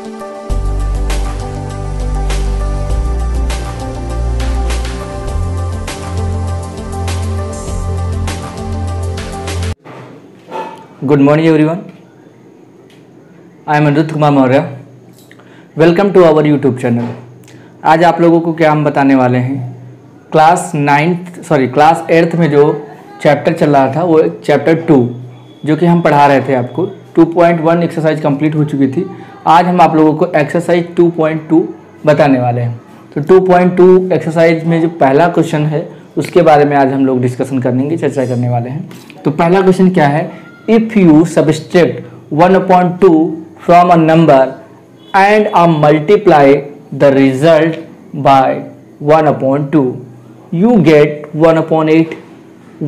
Good morning everyone. I am Anirudh Kumar Maurya. Welcome to our YouTube channel. आज आप लोगों को क्या हम बताने वाले हैं, क्लास 8th में जो चैप्टर चल रहा था वो चैप्टर 2 जो कि हम पढ़ा रहे थे आपको. 2.1 एक्सरसाइज कंप्लीट हो चुकी थी. आज हम आप लोगों को एक्सरसाइज 2.2 बताने वाले हैं. तो 2.2 एक्सरसाइज में जो पहला क्वेश्चन है उसके बारे में आज हम लोग डिस्कशन करेंगे, चर्चा करने वाले हैं. तो पहला क्वेश्चन क्या है, if you subtract 1/2 from a number and multiply the result by 1/2 you get 1/8.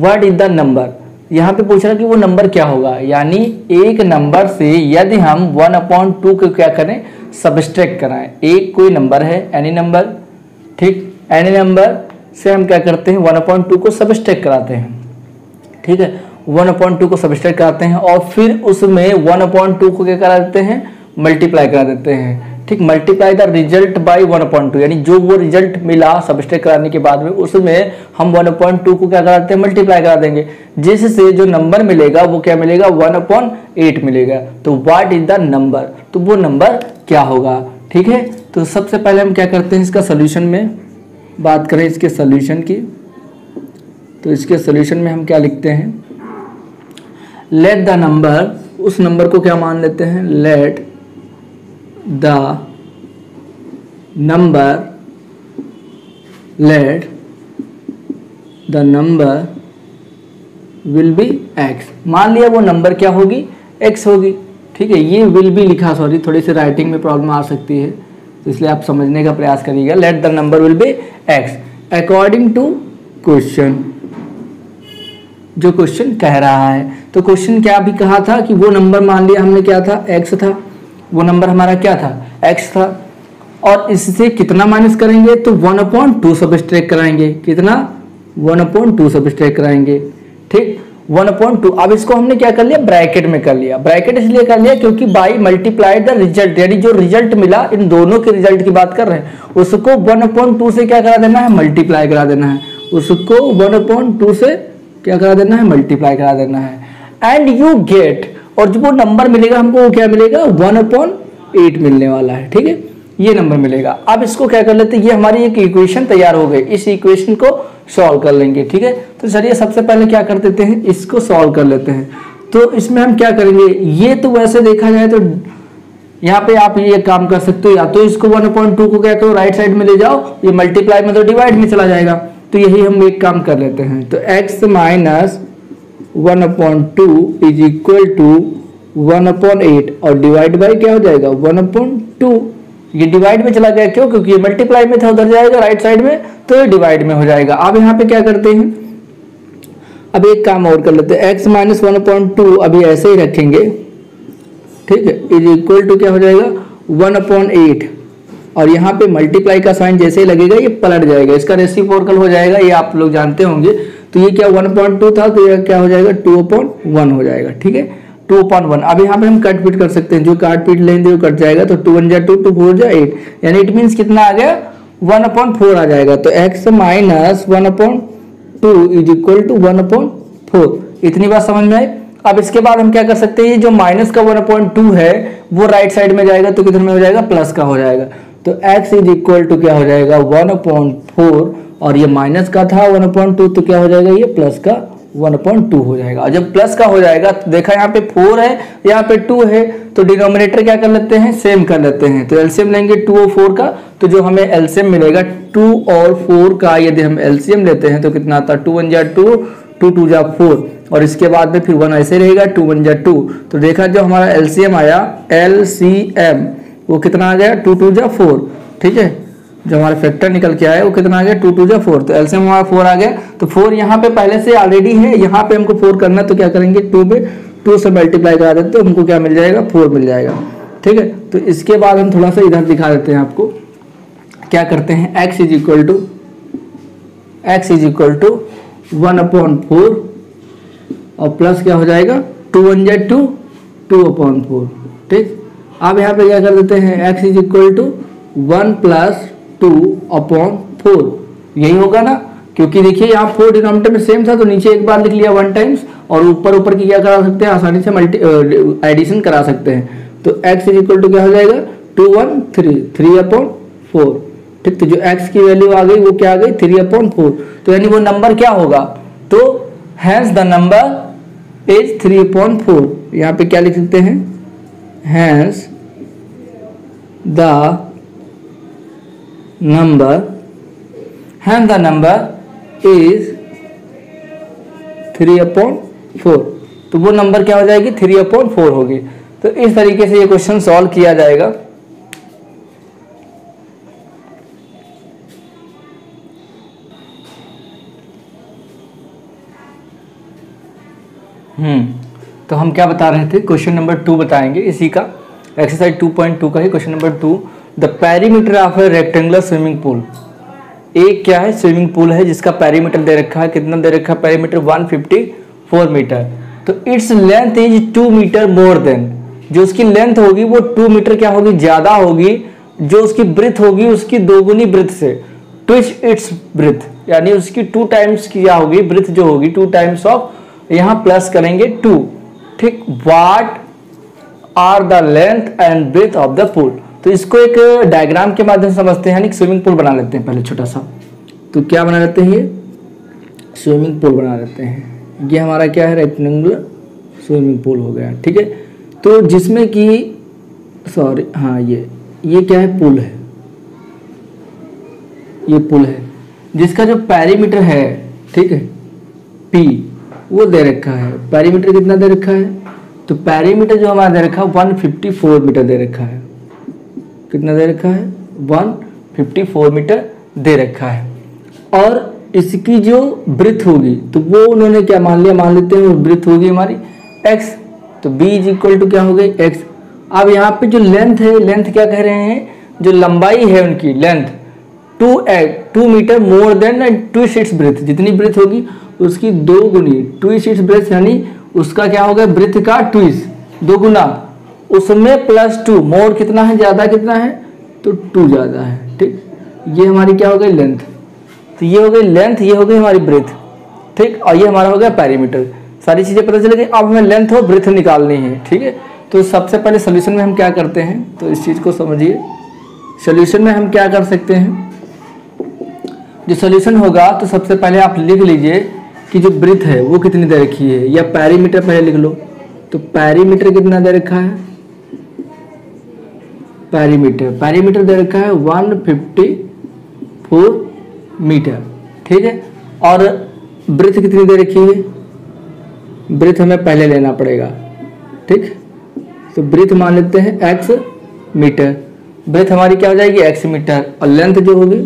what is the number? यहाँ पे पूछ रहा है कि वो नंबर क्या होगा, यानी एक नंबर से यदि हम 1/2 को क्या करें, सब्सट्रैक्ट कराएं. एक कोई नंबर है, एनी नंबर, ठीक, एनी नंबर से हम क्या करते हैं 1/2 को सब्सट्रैक्ट कराते हैं. ठीक है, 1/2 को सब्सट्रैक्ट कराते हैं और फिर उसमें 1/2 को क्या करा देते हैं, मल्टीप्लाई करा देते हैं. ठीक, मल्टीप्लाई द रिजल्ट बाय 1/2, यानी जो वो रिजल्ट मिला सब्सट्रैक्ट कराने के बाद में उसमें हम 1/2 को क्या करा देते हैं, मल्टीप्लाई करा देंगे, जिससे जो नंबर मिलेगा वो क्या मिलेगा, 1/8 मिलेगा. तो व्हाट इज द नंबर, तो वो नंबर क्या होगा. ठीक है, तो सबसे पहले हम क्या करते हैं, इसका सोल्यूशन में बात करें, इसके सोल्यूशन की. तो इसके सोल्यूशन में हम क्या लिखते हैं, लेट द नंबर, उस नंबर को क्या मान लेते हैं, late the number will be x. मान लिया वो नंबर क्या होगी, एक्स होगी. ठीक है, ये विल बी लिखा, सॉरी थोड़ी सी राइटिंग में प्रॉब्लम आ सकती है, तो इसलिए आप समझने का प्रयास करिएगा. Let the number will be X according to question, जो क्वेश्चन कह रहा है. तो क्वेश्चन क्या भी कहा था कि वो नंबर मान लिया हमने क्या था, एक्स था, वो नंबर हमारा क्या था, एक्स था, और इससे कितना माइनस करेंगे, तो 1/2 सब्सट्रैक्ट कराएंगे. कितना, 1/2 सब्सट्रैक्ट कराएंगे. ठीक, 1/2. अब इसको हमने क्या कर लिया, ब्रैकेट में कर लिया. ब्रैकेट इसलिए कर लिया क्योंकि बाई मल्टीप्लाई द रिजल्ट, यानी जो रिजल्ट मिला, इन दोनों के रिजल्ट की बात कर रहे हैं, उसको 1/2 से क्या करा देना है, मल्टीप्लाई करा देना है. उसको 1/2 से क्या करा देना है, मल्टीप्लाई करा देना है. एंड यू गेट, और जो वो नंबर मिलेगा हमको वो क्या मिलेगा, 1/8 मिलने वाला है. ठीक है, ये नंबर मिलेगा. अब इसको क्या कर लेते हैं, ये हमारी एक इक्वेशन तैयार हो गई, इस इक्वेशन को सॉल्व कर लेंगे. ठीक है, तो चलिए सबसे पहले क्या कर देते हैं, इसको सॉल्व कर लेते हैं. तो इसमें हम क्या करेंगे, ये तो वैसे देखा जाए तो यहाँ पे आप ये काम कर सकते हो, या तो इसको 1/2 को क्या करो, राइट साइड में ले जाओ, ये मल्टीप्लाई में तो डिवाइड में चला जाएगा. तो यही हम एक काम कर लेते हैं. तो x minus 1/2 is equal to 1/8 और डिवाइड बाई क्या हो जाएगा, 1/2. ये डिवाइड में चला गया, क्यों, क्योंकि ये मल्टीप्लाई में था, उधर जाएगा राइट साइड में, तो ये डिवाइड में हो जाएगा. अब यहाँ पे क्या करते हैं, अब एक काम और कर लेते हैं, x माइनस 1/2 अभी ऐसे ही रखेंगे. ठीक है, इज इक्वल टू क्या हो जाएगा, 1/8, और यहाँ पे मल्टीप्लाई का साइन जैसे ही लगेगा ये पलट जाएगा, इसका रेसिप्रोकल हो जाएगा, ये आप लोग जानते होंगे. तो ये क्या 1/2 था, तो ये क्या हो जाएगा, 2/1 हो जाएगा. ठीक है, 2/1. अब यहाँ पे हम काट पीट कर सकते हैं, जो काट पीट लेंगे वो कट जाएगा. तो 2 × 2 2 4 × 8, यानी इट मीन्स कितना आ गया, 1/4 आ जाएगा. तो x minus 1/2 is equal to 1/4. इतनी बात समझ में आई. अब इसके बाद हम क्या कर सकते हैं, ये जो माइनस का 1/2 है वो राइट साइड में जाएगा, तो किधर में हो जाएगा, प्लस का हो जाएगा. तो x इज इक्वल टू क्या हो जाएगा, 1/4, और ये माइनस का था 1/2, तो क्या हो जाएगा, ये प्लस का 1/2 हो जाएगा. और जब प्लस का हो जाएगा, तो देखा यहाँ पे 4 है, यहाँ पे 2 है, तो डिनोमिनेटर क्या कर लेते हैं, सेम कर लेते हैं. तो एलसीएम लेंगे 2 और 4 का, तो जो हमें एलसीएम मिलेगा 2 और 4 का, यदि हम एलसीएम लेते हैं तो कितना आता है, 2 × 2 2 2 × 4, और इसके बाद में फिर 1 ऐसे रहेगा, 2 × 2. तो देखा जो हमारा एलसीएम आया, एलसीएम वो कितना आ गया, 2 2 × 4. ठीक है, जो हमारा फैक्टर निकल के आया वो कितना आ गया, 2 2 × 4. तो एलसीएम हमारा 4 आ गया. तो 4 यहाँ पे पहले से ऑलरेडी है, यहाँ पे हमको 4 करना है, तो क्या करेंगे, 2 से मल्टीप्लाई करा देते, तो हमको क्या मिल जाएगा, 4 मिल जाएगा. ठीक है, तो इसके बाद हम थोड़ा सा इधर दिखा देते हैं आपको, क्या करते हैं, x इज इक्वल टू 1/4 और प्लस क्या हो जाएगा, 2 × 2 2/4. ठीक, आप यहाँ पे क्या कर देते हैं, x is equal to 1 plus 2/4, यही होगा ना, क्योंकि देखिए यहाँ 4 डिनोमिनेटर में सेम था तो नीचे एक बार लिख लिया 1 टाइम्स, और ऊपर की क्या करा सकते हैं, आसानी से एडिशन करा सकते हैं। तो x इज इक्वल टू क्या हो जाएगा, 2 1 3 3/4, ठीक। तो जो x की वैल्यू आ गई वो क्या आ गई, 3/4, तो यानी वो नंबर क्या होगा, तो हैंस द नंबर इज 3/4। यहाँ पे क्या लिख सकते हैं, हैंस द नंबर इज 3/4, तो वो नंबर क्या हो जाएगी, 3/4 होगी। तो इस तरीके से ये क्वेश्चन सॉल्व किया जाएगा। तो हम क्या बता रहे थे, क्वेश्चन नंबर 2 बताएंगे इसी का, एक्सरसाइज 2.2 का ही question number 2। The perimeter of a rectangular swimming pool, एक क्या है, स्विमिंग पूल है जिसका पेरीमीटर दे रखा है, कितना दे रखा है, पेरीमीटर 154 मीटर। तो it's length is 2 metre more than, जो उसकी लेंथ होगी वो 2 मीटर क्या होगी, ज्यादा होगी, जो उसकी ब्रेथ होगी उसकी 2 गुनी ब्रेथ से, ट्विच इट्स ब्रेथ, यानी उसकी 2 टाइम्स की क्या होगी, ब्रेथ जो होगी 2 टाइम्स ऑफ, यहाँ प्लस करेंगे 2, ठीक। What are the length and breadth of the pool, तो इसको एक डायग्राम के माध्यम से समझते हैं, यानी स्विमिंग पूल बना लेते हैं पहले छोटा सा। तो क्या बना लेते हैं, ये स्विमिंग पूल बना लेते हैं। ये हमारा क्या है, रेक्टेंगुलर स्विमिंग पूल हो गया, ठीक है। तो जिसमें कि सॉरी हाँ ये क्या है, पूल है, ये पुल है जिसका जो पेरीमीटर है, ठीक है, P वो दे रखा है। पेरीमीटर कितना दे रखा है, तो पेरीमीटर जो हमारा दे रखा है 154 मीटर दे रखा है। कितना दे रखा है, 154 मीटर दे रखा है। और इसकी जो ब्रेथ होगी तो वो उन्होंने क्या मान लिया, मान लेते हैं वो ब्रेथ होगी हमारी x, तो b इज इक्वल टू क्या हो गई, x। अब यहाँ पे जो लेंथ है, लेंथ क्या कह रहे हैं, जो लंबाई है उनकी length 2 metre more than 2 sheets breadth, जितनी ब्रेथ होगी उसकी 2 गुनी 2 शीट्स ब्रेथ, यानी उसका क्या होगा, ब्रेथ का ट्विस 2 गुना, उसमें प्लस 2, मोर कितना है, ज्यादा कितना है, तो 2 ज्यादा है, ठीक। ये हमारी क्या हो गई लेंथ, तो ये हो गई लेंथ, ये हो गई हमारी ब्रेथ, ठीक। और ये हमारा हो गया पेरीमीटर। सारी चीजें पता चल गई। अब हमें लेंथ और ब्रेथ निकालनी है, ठीक है। तो सबसे पहले सोल्यूशन में हम क्या करते हैं, तो इस चीज को समझिए। सोल्यूशन में हम क्या कर सकते हैं, जो सोल्यूशन होगा तो सबसे पहले आप लिख लीजिए कि जो ब्रेथ है वो कितनी दे रखी है, या पेरीमीटर पहले लिख लो। तो पेरीमीटर कितना दे रखा है, पेरीमीटर दे रखा है 154 मीटर, ठीक है। और ब्रेथ कितनी दे रखी है, ब्रेथ हमें पहले लेना पड़ेगा, ठीक। तो ब्रेथ मान लेते हैं x मीटर, ब्रेथ हमारी क्या हो जाएगी x मीटर, और लेंथ जो होगी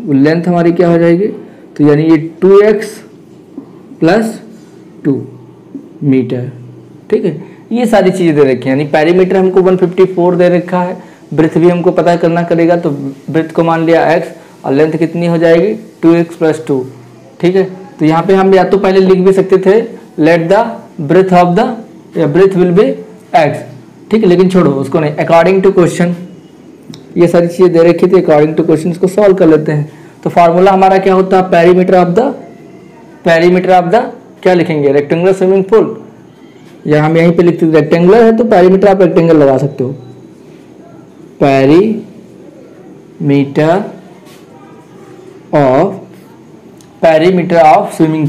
वो लेंथ हमारी क्या हो जाएगी, तो यानी ये 2x प्लस 2 मीटर, ठीक है। ये सारी चीज़ें दे रखी हैं, यानी पेरीमीटर हमको 154 दे रखा है, ब्रेथ भी हमको पता करना करेगा, तो ब्रेथ को मान लिया x, और लेंथ कितनी हो जाएगी 2x प्लस 2, ठीक है। तो यहाँ पे हम या तो पहले लिख भी सकते थे let the breadth of the, या ब्रेथ विल बी x, ठीक है, लेकिन छोड़ो उसको नहीं, अकॉर्डिंग टू क्वेश्चन ये सारी चीज़ें दे रखी थी, अकॉर्डिंग टू क्वेश्चन इसको सॉल्व कर लेते हैं। तो फार्मूला हमारा क्या होता है, पेरीमीटर ऑफ द क्या लिखेंगे, रेक्टेंगुलर स्विमिंग पूल, या हम यहीं पे लिखते हैं रेक्टेंगुलर है तो पेरीमीटर आप रेक्टेंगल लगा सकते हो, पेरीमीटर ऑफ स्विमिंग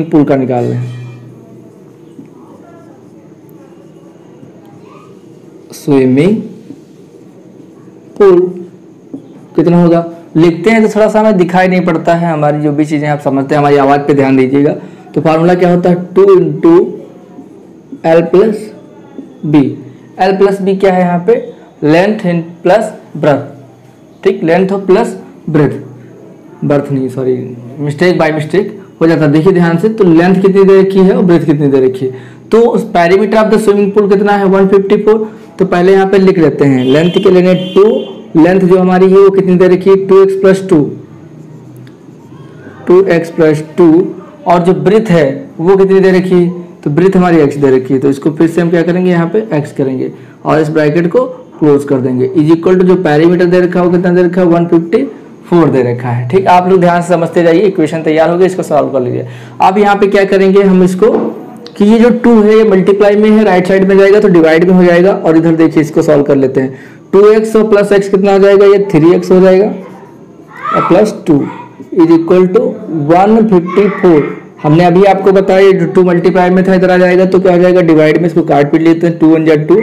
पूल का निकाल रहे हैं। स्विमिंग पूल कितना होगा, लिखते हैं तो थोड़ा सा हमें दिखाई नहीं पड़ता है, हमारी जो भी चीजें आप समझते हैं, हमारी आवाज पे ध्यान दीजिएगा। तो फार्मूला क्या होता है, 2 इंटू एल प्लस बी क्या है यहाँ पे, लेंथ प्लस ब्रेथ, ठीक, लेंथ प्लस ब्रेथ नहीं, सॉरी मिस्टेक बाय मिस्टेक हो जाता है, देखिए ध्यान से। तो लेंथ कितनी दे रखी है और ब्रेथ कितनी दे रखी है, तो उस perimeter of the swimming pool कितना है 154, तो पहले यहाँ पे लिख लेते हैं लेंथ के लेंगे 2, लेंथ जो हमारी है वो कितनी दे रखी है 2x प्लस 2, और जो ब्रेथ है वो कितनी दे रखी है तो ब्रीथ हमारी एक्स दे रखी है, तो इसको फिर से हम क्या करेंगे, यहाँ पे एक्स करेंगे और इस ब्रैकेट को क्लोज कर देंगे। इज इक्वल टू जो पेरीमीटर दे रखा है वो कितना दे रखा है, 154 दे रखा है। ठीक, आप लोग ध्यान से समझते जाइए, इक्वेशन तैयार हो गई, इसको सॉल्व कर लीजिए। अब यहाँ पे क्या करेंगे हम इसको कि ये जो 2 है ये मल्टीप्लाई में है, राइट साइड में जाएगा तो डिवाइड में हो जाएगा, और इधर देखिए इसको सॉल्व कर लेते हैं। 2x और प्लस x कितना हो जाएगा, ये 3x हो जाएगा और प्लस 2 इज इक्वल टू 154। हमने अभी आपको बताया जो 2 मल्टीप्लाई में था इधर आ जाएगा तो क्या हो जाएगा, डिवाइड में इसको काट पीट लेते हैं। 2 1 जा 2,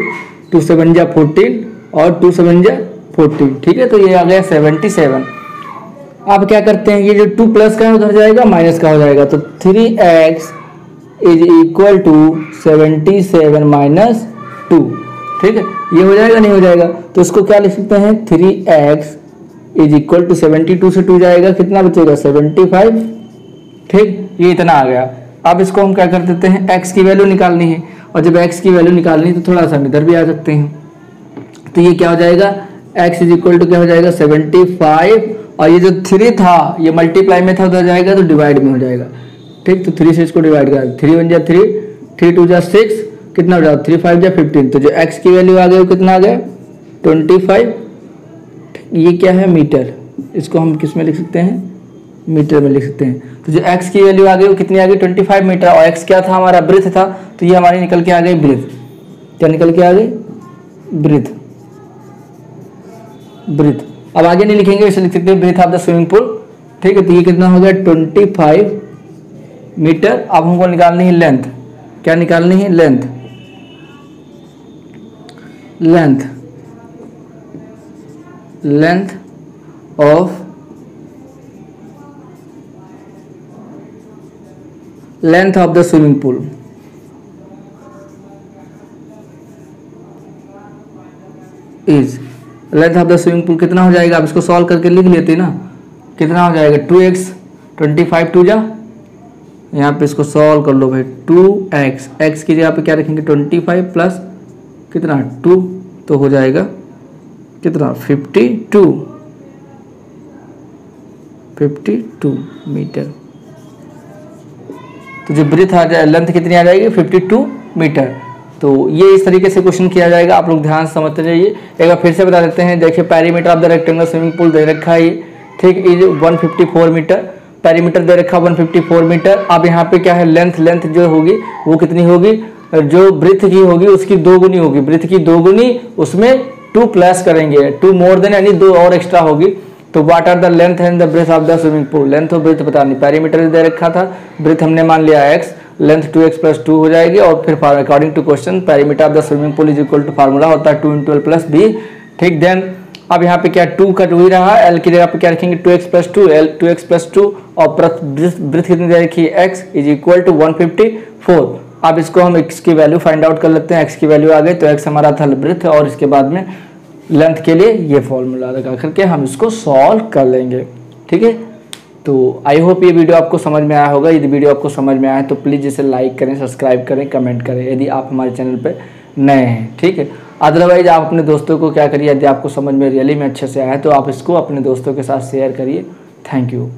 2 7 जा 14 और 2 7 जा 14। ठीक है, तो ये आ गया 77। अब क्या करते हैं, ये जो 2 प्लस का है उधर जाएगा, माइनस का हो जाएगा, तो 3x is equal to 77 minus 2। ठीक है, ये हो जाएगा नहीं हो जाएगा, तो इसको क्या लिख सकते हैं, 3x इज इक्वल टू 72 से 2 जाएगा, कितना बचेगा 75। ठीक, ये इतना आ गया। अब इसको हम क्या कर देते हैं, x की वैल्यू निकालनी है, और जब x की वैल्यू निकालनी है तो थोड़ा सा इधर भी आ सकते हैं। तो ये क्या हो जाएगा, x इज इक्वल टू क्या हो जाएगा 75, और ये जो 3 था ये मल्टीप्लाई में था उधर जाएगा तो डिवाइड में हो जाएगा। ठीक, तो 3 से इसको डिवाइड कर, 3 1 जा 3, 3 2 जा 6, कितना हो जाएगा 3 5 जा 15। तो जो x की वैल्यू आ गई वो कितना आ गया 25। ये क्या है, मीटर, इसको हम किस में लिख सकते हैं, मीटर में लिख सकते हैं। तो जो x की वैल्यू आ गई वो कितनी आ गई 25 मीटर, और x क्या था हमारा, ब्रीथ था, तो ये हमारी निकल के आ गई ब्रीथ। क्या निकल के आ गई, ब्रीथ, ब्रीथ। अब आगे नहीं लिखेंगे, इसे लिख सकते हैं breadth of the swimming pool. ठीक है, तो ये कितना हो गया 25 मीटर। अब हमको निकालनी है लेंथ, क्या निकालनी है, length, length, length of length of the swimming pool is, length of the swimming pool कितना हो जाएगा, अब इसको सॉल्व करके लिख लेते हैं ना, कितना हो जाएगा 2x, 25 2 जा, यहाँ पे इसको सॉल्व कर लो भाई, 2x, x की जगह पे क्या रखेंगे 25 प्लस कितना 2, तो हो जाएगा कितना 52 मीटर। तो जो ब्रीथ आ जाए, लेंथ कितनी आ जाएगी 52 मीटर। तो ये इस तरीके से क्वेश्चन किया जाएगा, आप लोग ध्यान से समझते जाइए। एक बार फिर से बता देते हैं, देखिए perimeter of the rectangular swimming pool दे रखा है, ठीक, इज 154 मीटर, पेरीमीटर दे रखा 154 मीटर। अब यहाँ पे क्या है, लेंथ, लेंथ जो होगी वो कितनी होगी, जो ब्रीथ की होगी उसकी 2 गुनी होगी, ब्रीथ की 2 गुनी, उसमें 2 प्लस करेंगे, 2 मोर देन यानी 2 और एक्स्ट्रा होगी। तो what are the length and the breadth of the swimming pool, length और ब्रीथ पता नहीं, पेरीमीटर दे रखा था, ब्रीथ हमने मान लिया x, लेंथ 2x + 2 हो जाएगी, और फिर according to question perimeter of the swimming pool is equal to formula होता है 2 × l + b। ठीक, देन अब यहाँ पे क्या 2 का 2 ही रहा, l की जगह पे क्या रखेंगे 2x + 2, l 2x + 2, और ब्रीथ कितनी दे रखी है x इज इक्वल टू 154। अब इसको हम x की वैल्यू फाइंड आउट कर लेते हैं, x की वैल्यू आ गई, तो x हमारा था ब्रीथ, और इसके बाद में लेंथ के लिए ये फॉर्मूला लगा करके हम इसको सॉल्व कर लेंगे। ठीक है, तो आई होप ये वीडियो आपको समझ में आया होगा। यदि वीडियो आपको समझ में आया तो प्लीज़ इसे लाइक करें, सब्सक्राइब करें, कमेंट करें यदि आप हमारे चैनल पर नए हैं। ठीक है, अदरवाइज आप अपने दोस्तों को क्या करिए, यदि आपको समझ में रियली में अच्छे से आया है तो आप इसको अपने दोस्तों के साथ शेयर करिए। Thank you.